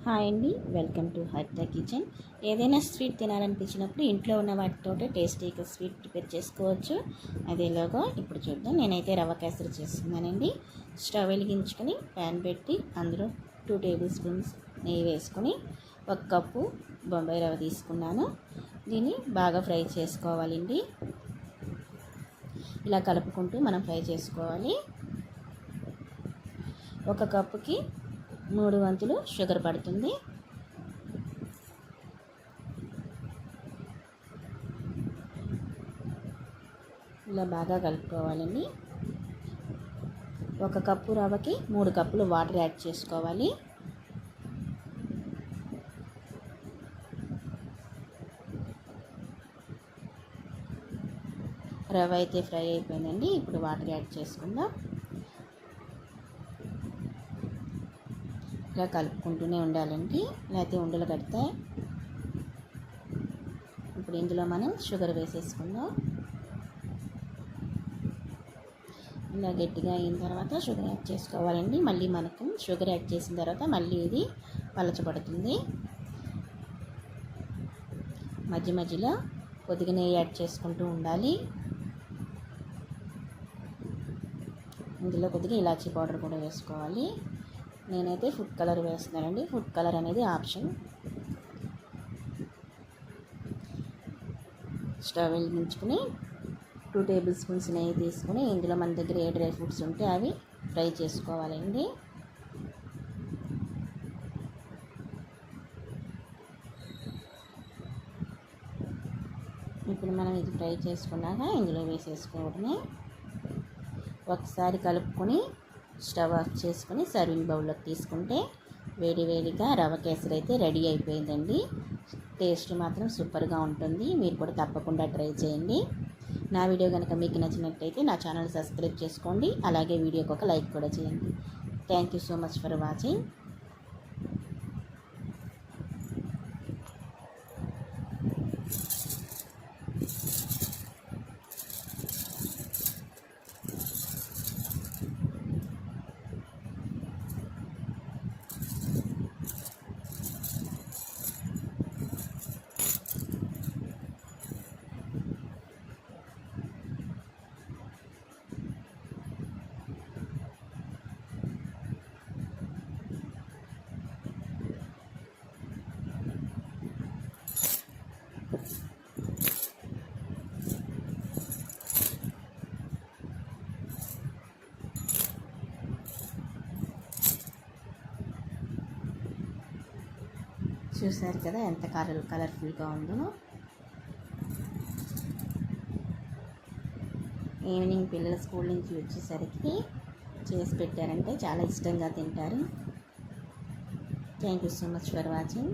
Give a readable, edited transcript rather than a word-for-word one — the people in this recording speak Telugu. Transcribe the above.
హాయ్ అండి, వెల్కమ్ టు హరిత కిచెన్. ఏదైనా స్వీట్ తినాలనిపించినప్పుడు ఇంట్లో ఉన్న వాటితోటే టేస్టీగా స్వీట్ ప్రిపేర్ చేసుకోవచ్చు. అదేలాగా ఇప్పుడు చూద్దాం. నేనైతే రవ్వ కేసరి చేస్తున్నానండి. స్టవ్ వెలిగించుకొని ప్యాన్ పెట్టి అందులో 2 టేబుల్ స్పూన్స్ నెయ్యి వేసుకొని 1 కప్పు బొంబాయి రవ్వ తీసుకున్నాను. దీన్ని బాగా ఫ్రై చేసుకోవాలండి. ఇలా కలుపుకుంటూ మనం ఫ్రై చేసుకోవాలి. 1 కప్పుకి 3 వంతులు షుగర్ పడుతుంది. ఇలా బాగా కలుపుకోవాలండి. 1 కప్పు రవ్వకి 3 కప్పులు వాటర్ యాడ్ చేసుకోవాలి. రవ్వ అయితే ఫ్రై అయిపోయిందండి. ఇప్పుడు వాటర్ యాడ్ చేసుకుందాం. ఇలా కలుపుకుంటూనే ఉండాలండి, లేకపోతే ఉండలు కడతాయి. ఇప్పుడు ఇందులో మనం షుగర్ వేసేసుకుందాం. ఇలా గట్టిగా అయిన తర్వాత షుగర్ యాడ్ చేసుకోవాలండి. మళ్ళీ మనకు షుగర్ యాడ్ చేసిన తర్వాత మళ్ళీ ఇది పలచబడుతుంది. మధ్య మధ్యలో కొద్దిగా నెయ్యి యాడ్ చేసుకుంటూ ఉండాలి. ఇందులో కొద్దిగా ఇలాచీ పౌడర్ కూడా వేసుకోవాలి. నేనైతే ఫుడ్ కలర్ వేస్తున్నానండి. ఫుడ్ కలర్ అనేది ఆప్షన్. స్టవ్ వెలిగించుకుని 2 టేబుల్ స్పూన్స్ నెయ్యి తీసుకుని ఇందులో మన దగ్గర ఏ డ్రై ఫ్రూట్స్ ఉంటే అవి ఫ్రై చేసుకోవాలండి. ఇప్పుడు మనం ఇది ఫ్రై చేసుకున్నాక ఇందులో వేసేసుకోవడమే. ఒకసారి కలుపుకొని స్టవ్ ఆఫ్ చేసుకుని సర్వింగ్ బౌల్లోకి తీసుకుంటే వేడి వేడిగా రవ్వ కేసరి అయితే రెడీ అయిపోయిందండి. టేస్ట్ మాత్రం సూపర్గా ఉంటుంది. మీరు కూడా తప్పకుండా ట్రై చేయండి. నా వీడియో కనుక మీకు నచ్చినట్లయితే నా ఛానల్ సబ్స్క్రైబ్ చేసుకోండి. అలాగే వీడియోకి ఒక లైక్ కూడా చేయండి. Thank you so much for watching. చూసారు కదా ఎంత కలర్ఫుల్గా ఉందో. ఈవినింగ్ పిల్లలు స్కూల్ నుంచి వచ్చేసరికి చేసి పెట్టారంటే చాలా ఇష్టంగా తింటారు. Thank you so much for watching.